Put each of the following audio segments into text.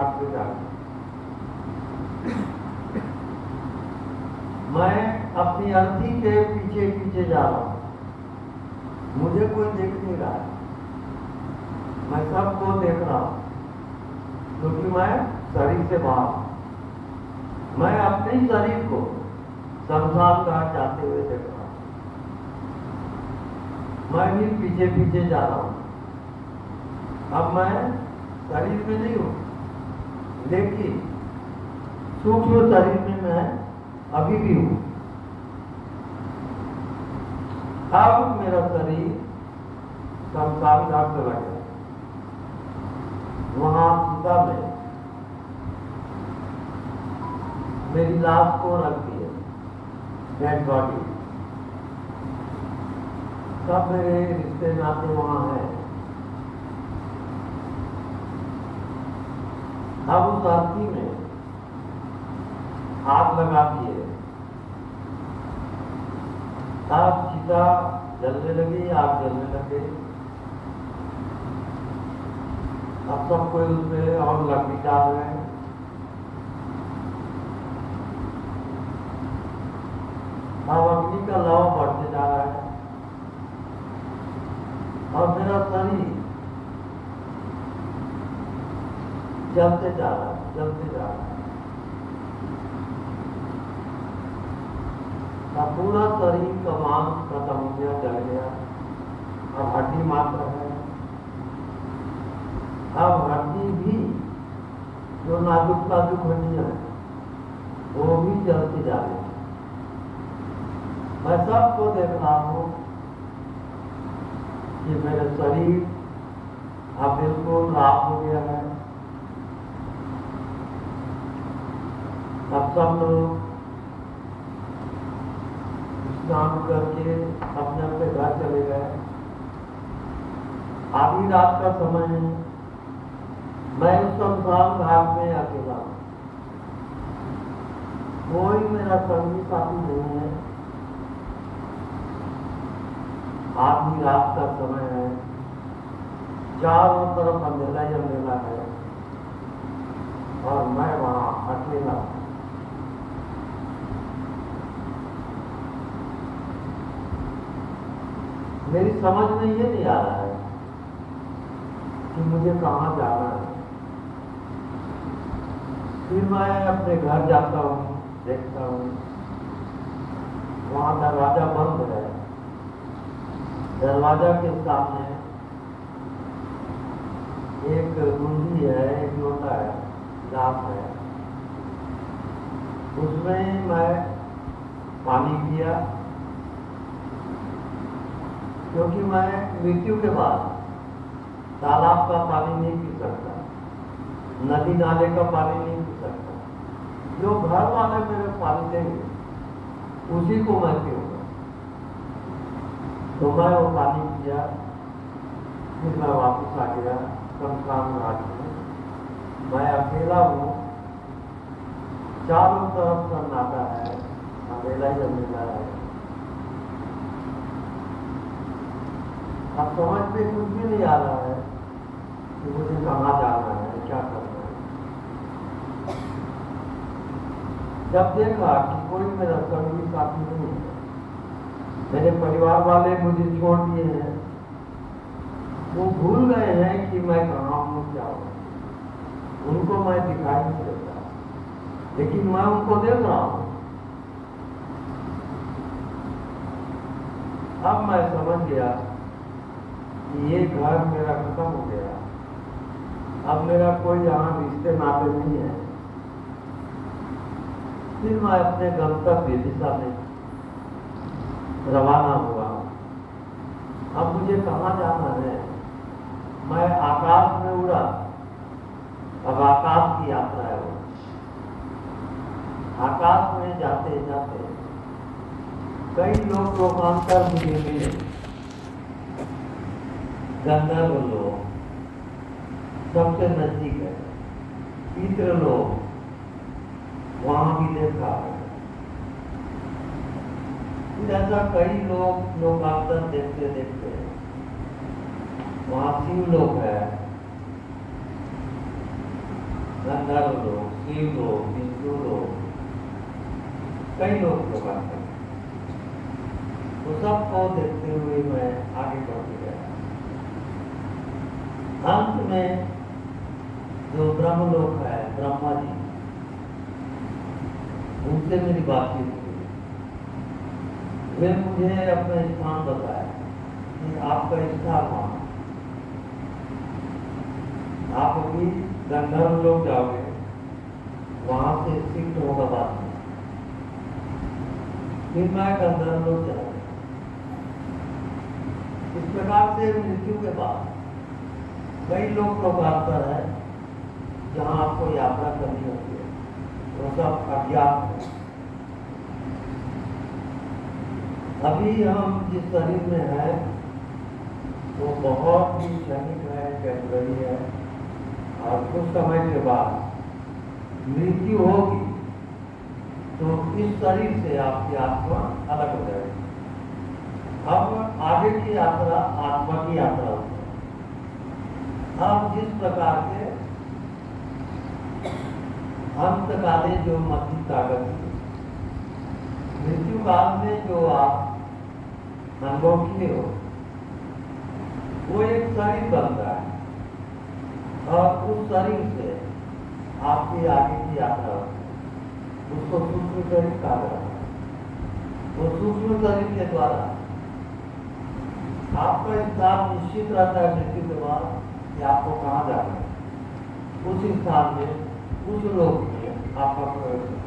घाट पे जाकर मैं अपनी अर्थी के पीछे पीछे जा रहा हूँ। मुझे कोई देख नहीं रहा है, मैं सबको देख रहा हूँ क्योंकि मैं शरीर से बाहर हूँ। मैं अपने ही शरीर को शमशान घाट जाते हुए देख रहा हूँ। मैं भी पीछे पीछे जा रहा हूँ। अब मैं शरीर में नहीं हूँ, लेकिन सूक्ष्म शरीर में मैं अभी भी हूँ। अब मेरा शरीर शमशान घाट चला गया। वहां सीता में मेरी लाश को रखती है, डेड बॉडी। सब मेरे रिश्ते नाते वहां हैं। अब उस अर्थी में आग लगाती है। अब चिता जलने लगी, आग जलने लगे। अब सब कोई उसमें और लकड़ी डाल रहे हैं। अब अग्नि का लौ बढ़ते जा रहा है और मेरा शरीर जलते जा रहा है, जलते जा रहा है। अब पूरा शरीर का मांस खत्म हो गया, जल गया। अब हड्डी मात्र है। अब हड्डी भी, जो नाजुक नाजुक हड्डियां हैं, वो भी जलती जा रही है। मैं सबको देख रहा हूँ कि मेरा शरीर अब बिल्कुल राख हो गया है। अब सब लोग स्नान करके अपने अपने घर चले गए। आधी रात का समय है। मैं उस शमशान घाट में अकेला हूँ। कोई मेरा संगी साथी नहीं है। आधी रात का समय है। चारों तरफ अंधेरा ही अंधेरा है और मैं वहां अकेला हूँ। मेरी समझ में ये नहीं आ रहा है कि मुझे कहाँ जाना है। फिर मैं अपने घर जाता हूँ, देखता हूँ वहां दरवाजा बंद है। दरवाजा के सामने एक गुंडी है, एक लोटा है, गिलास है। उसमें मैं पानी पिया, क्योंकि मैं मृत्यु के बाद तालाब का पानी नहीं पी सकता, नदी नाले का पानी नहीं पी सकता। जो घर वाले मेरे पानी देंगे उसी को मैं पीऊंगा। तो मैं वो पानी पिया। फिर मैं वापस आ गया शमशान घाट में। मैं अकेला हूँ। चारों तरफ सन्नाटा है, अंधेरा ही अंधेरा है। अब समझ में कुछ भी नहीं आ रहा है कि मुझे कहाँ जाना है, क्या करना है। जब देखा कि कोई मेरा संगी साथी नहीं है, मेरे परिवार वाले मुझे छोड़ दिए हैं, वो भूल गए हैं कि मैं कहाँ हूँ, क्या हूँ। उनको मैं दिखाई नहीं देता, लेकिन मैं उनको देख रहा हूँ। अब मैं समझ गया कि ये घर मेरा खत्म हो गया। अब मेरा कोई यहाँ रिश्ते नाते नहीं है। फिर मैं अपने गंतव्य दिशा में रवाना हुआ। अब मुझे कहाँ जाना है? मैं आकाश में उड़ा। अब आकाश की यात्रा है वो। आकाश में जाते जाते कई लोग लोकांतर मुझे मिले। गंधर्व लोग सबसे नजदीक है, पितृ लोग वहां भी देखा। फिर ऐसा कई लोग लोकांतर देखते देखते वहां शिव लोग है, गंधर्व लोग, शिव लोग, विष्णु लोग, कई लोग प्रकाश करते, तो सबको देखते हुए मैं आगे बढ़ते गया। अंत में जो ब्रह्मलोक है, ब्रह्मा जी, उनसे मेरी बातचीत हुई। वे मुझे अपना स्थान बताया कि आपका स्थान वहाँ, आप अभी गंधर्व लोग जाओगे, वहां से शिफ्ट होगा बाद में। फिर मैं गंधर्व लोग चला गया। इस प्रकार से मृत्यु के बाद कई लोग लोकांतर है जहां आपको यात्रा करनी होती है, वो सब अज्ञात है। अभी हम जिस शरीर में है वो बहुत ही क्षणिक है, टेम्पररी है, और कुछ समय के बाद मृत्यु होगी तो इस शरीर से आपकी आत्मा अलग हो जाएगी। अब आगे की यात्रा आत्मा की यात्रा होती है। अब जिस प्रकार के अंतकालीन जो मध्य ताकत थी, मृत्यु काल में जो आप अनुभव किए हो, वो एक शरीर बनता है और उस शरीर से आपकी आगे की यात्रा होती है। उसको सूक्ष्म शरीर कहा जाता है। वो सूक्ष्म शरीर के द्वारा आपका स्थान निश्चित रहता है मृत्यु के बाद कि आपको कहाँ जाना है। उस स्थान में, उस लोक में आपका प्रवेश है।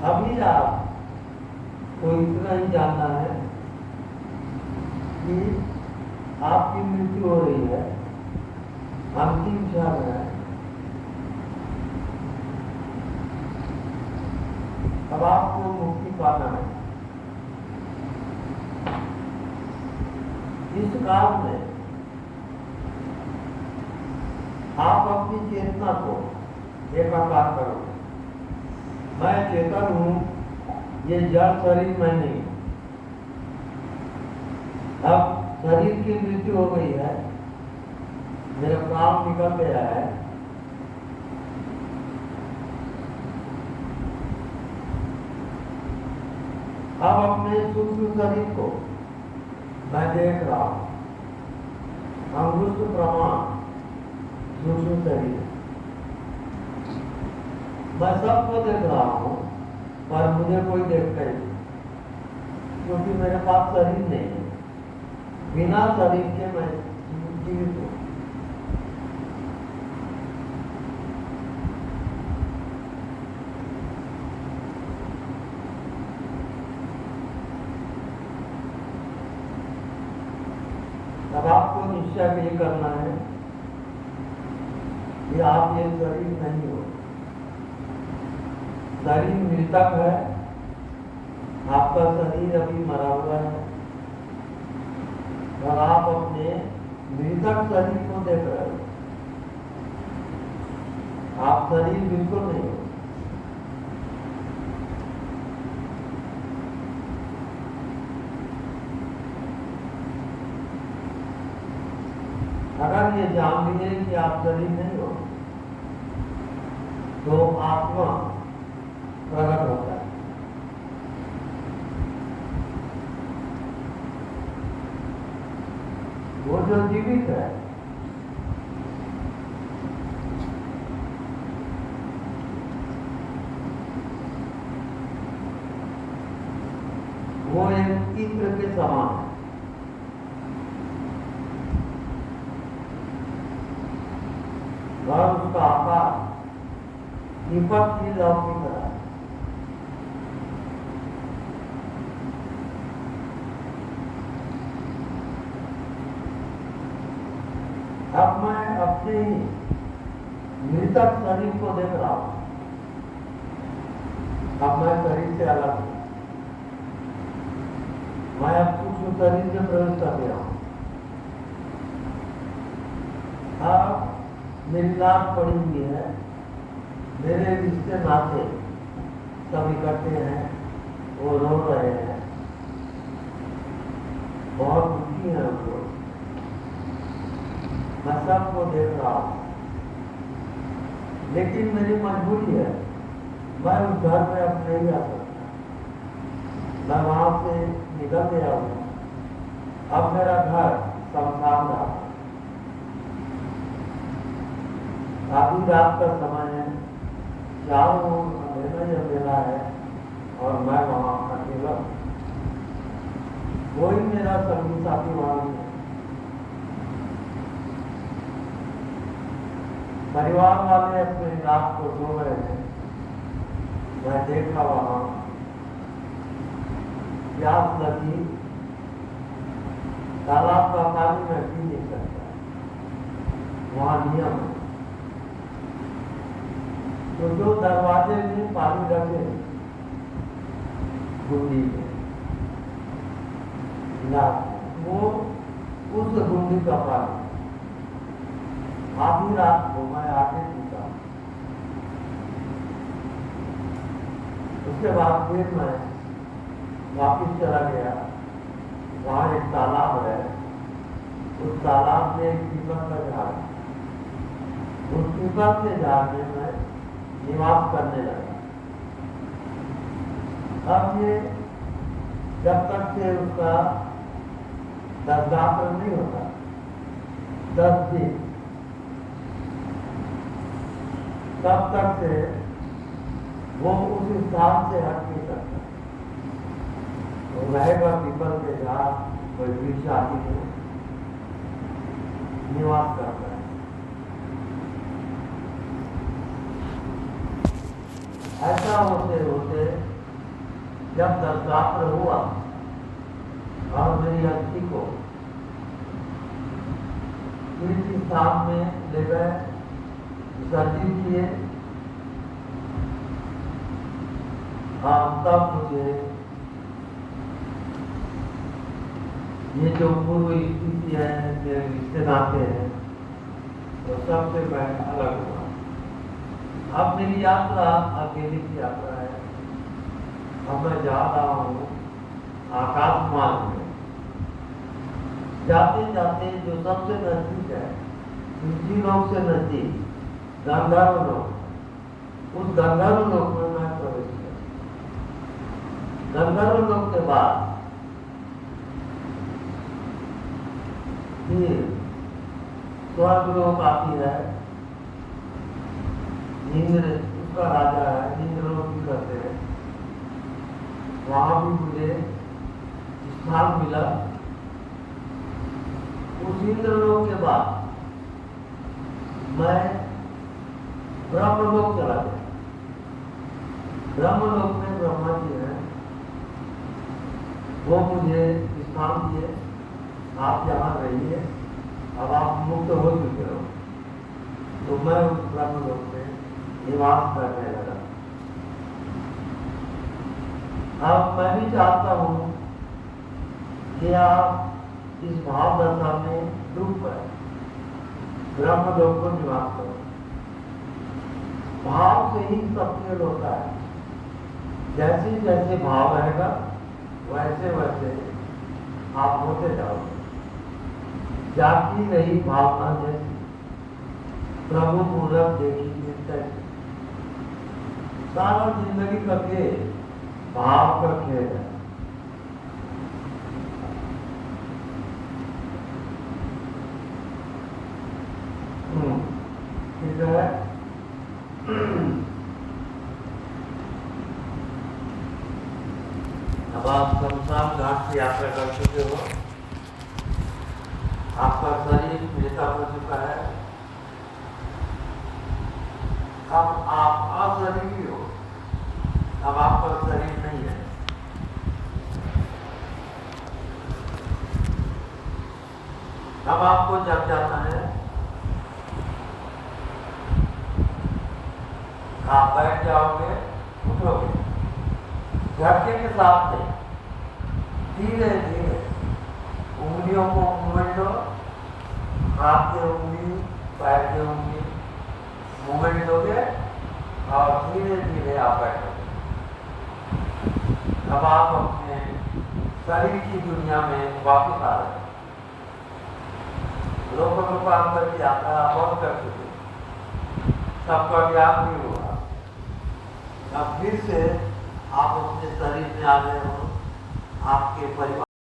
अभी आपको इतना ही जानना है कि आपकी मृत्यु हो रही है, अंतिम क्षण है। अब आपको मुक्ति पाना है। इस काल में आप अपनी चेतना को एकाकार करो। मैं चेतन हूं, ये जड़ शरीर में नहीं। अब शरीर की मृत्यु हो गई है, मेरा प्राण निकल गया है, अब अपने सूक्ष्म शरीर को मैं देख रहा हूं। अंगुष्ठ प्रमाण सूक्ष्म शरीर, मैं सबको देख रहा हूं, पर मुझे कोई देखता ही नहीं, क्योंकि मेरे पास शरीर नहीं है। बिना शरीर के मैं जीवित हूं। अब आपको निश्चय ये करना है कि आप ये शरीर नहीं हो। शरीर मृतक है, आपका शरीर अभी मरा हुआ है और आप अपने मृतक शरीर को देख रहे हो। आप शरीर बिल्कुल नहीं हो। अगर ये जान लीजिए कि आप शरीर नहीं हो, तो आत्मा प्रकट होता है। वो जो जीवित है, वो एक इत्र के समान है। और उसका आकार दीपक की लौ की तरह। अब मैं अपने ही मृतक शरीर को देख रहा हूं। अब मैं शरीर से अलग हूं। मैं अब सूक्ष्म शरीर में प्रवेश कर गया हूं। अब मेरी लाश पड़ी हुई है, मेरे रिश्ते नाते सब इकट्ठे हैं, वो रो रहे हैं, बहुत दुखी हैं हम लोग। मैं सबको देख रहा हूँ, लेकिन मेरी मजबूरी है, मैं उस घर में अब नहीं आ सकता। मैं वहां से निकल गया हूँ। अब मेरा घर शमशान घाट है। आधी रात का समय है, चारों ओर अंधेरा ही अंधेरा है और मैं वहां अकेला हूँ। कोई मेरा संगी साथी वहां नहीं है। परिवार वाले अपने रात को सो रहे हैं। मैं देखा वहां प्यास लगी, तालाब का पानी मैं पी नहीं सकता, वहां नियम है। तो जो दरवाजे में पानी रखे गुंडी में ना, वो उस गुंडी का पानी आधी रात को मैं आके पीता। उसके बाद फिर मैं वापिस चला गया। वहां एक तालाब है, उस तालाब में एक पीपल का झाड़, उस पीपल के झाड़ में मैं निवास करने लगा। अब ये जब तक से उसका 10 रात्र नहीं होता, 10 दिन, तब तक से वो उस स्थान से हट नहीं सकता। वो रहेगा पीपल के झाड़, कोई वृक्ष आदि में निवास करता है। ऐसा होते होते जब 10 रात्र हुआ और मेरी अस्थि को तीर्थ स्थान में ले गए, विसर्जित किए, तब मुझे ये जो पूर्व स्थिति है, मेरे रिश्ते नाते हैं, तो सबसे मैं अलग हुआ। अब मेरी यात्रा अकेले की यात्रा है। अब मैं जा रहा हूँ आकाश मार्ग में। जाते जाते जो सबसे नजदीक है, पृथ्वी लोक से नजदीक गंधर्व लोक, उस गंधर्व लोक में मैं प्रवेश किया। गंधर्व लोक के बाद फिर स्वर्ग लोक आती है। इंद्र उसका राजा है, इंद्र लोक भी करते हैं। वहां भी मुझे स्थान मिला। उस इंद्र लोक के बाद मैं ब्रह्मलोक चला गया। ब्रह्मलोक में ब्रह्मा जी हैं, वो मुझे स्थान दिए, आप यहाँ रहिए, अब आप मुक्त हो चुके हो। तो मैं उस ब्रह्मलोक में निवास करने लगा। अब मैं भी चाहता हूँ कि आप इस भाव दशा में डूब गए, ब्रह्मलोक को निवास करो। भाव से ही सब खेल होता है। जैसे जैसे भाव रहेगा, वैसे वैसे आप होते जाओगे। जाती रही भावना जैसी, प्रभु पूरब देखी नित्य। सारा जिंदगी का खेल भाव का खेल है। ठीक है। अब आप शमशान घाट की यात्रा कर चुके हो, आपका शरीर मृता हो चुका है। अब आप अशरीरी हो, अब आपका शरीर नहीं है। अब आपको जब जाना है, आप बैठ जाओगे, उठोगे, झटके के साथ नहीं, धीरे धीरे उंगलियों को मूवमेंट दो, हाथ के उंगली, पैर के उंगली मूवमेंट दोगे और धीरे धीरे आप बैठोगे। अब आप अपने शरीर की दुनिया में वापस आ रहे हैं। लोक रूपांतर की यात्रा बहुत कर चुके, सबका ज्ञान भी हुआ। अब फिर से आप अपने शरीर में आ गए हो, आपके परिवार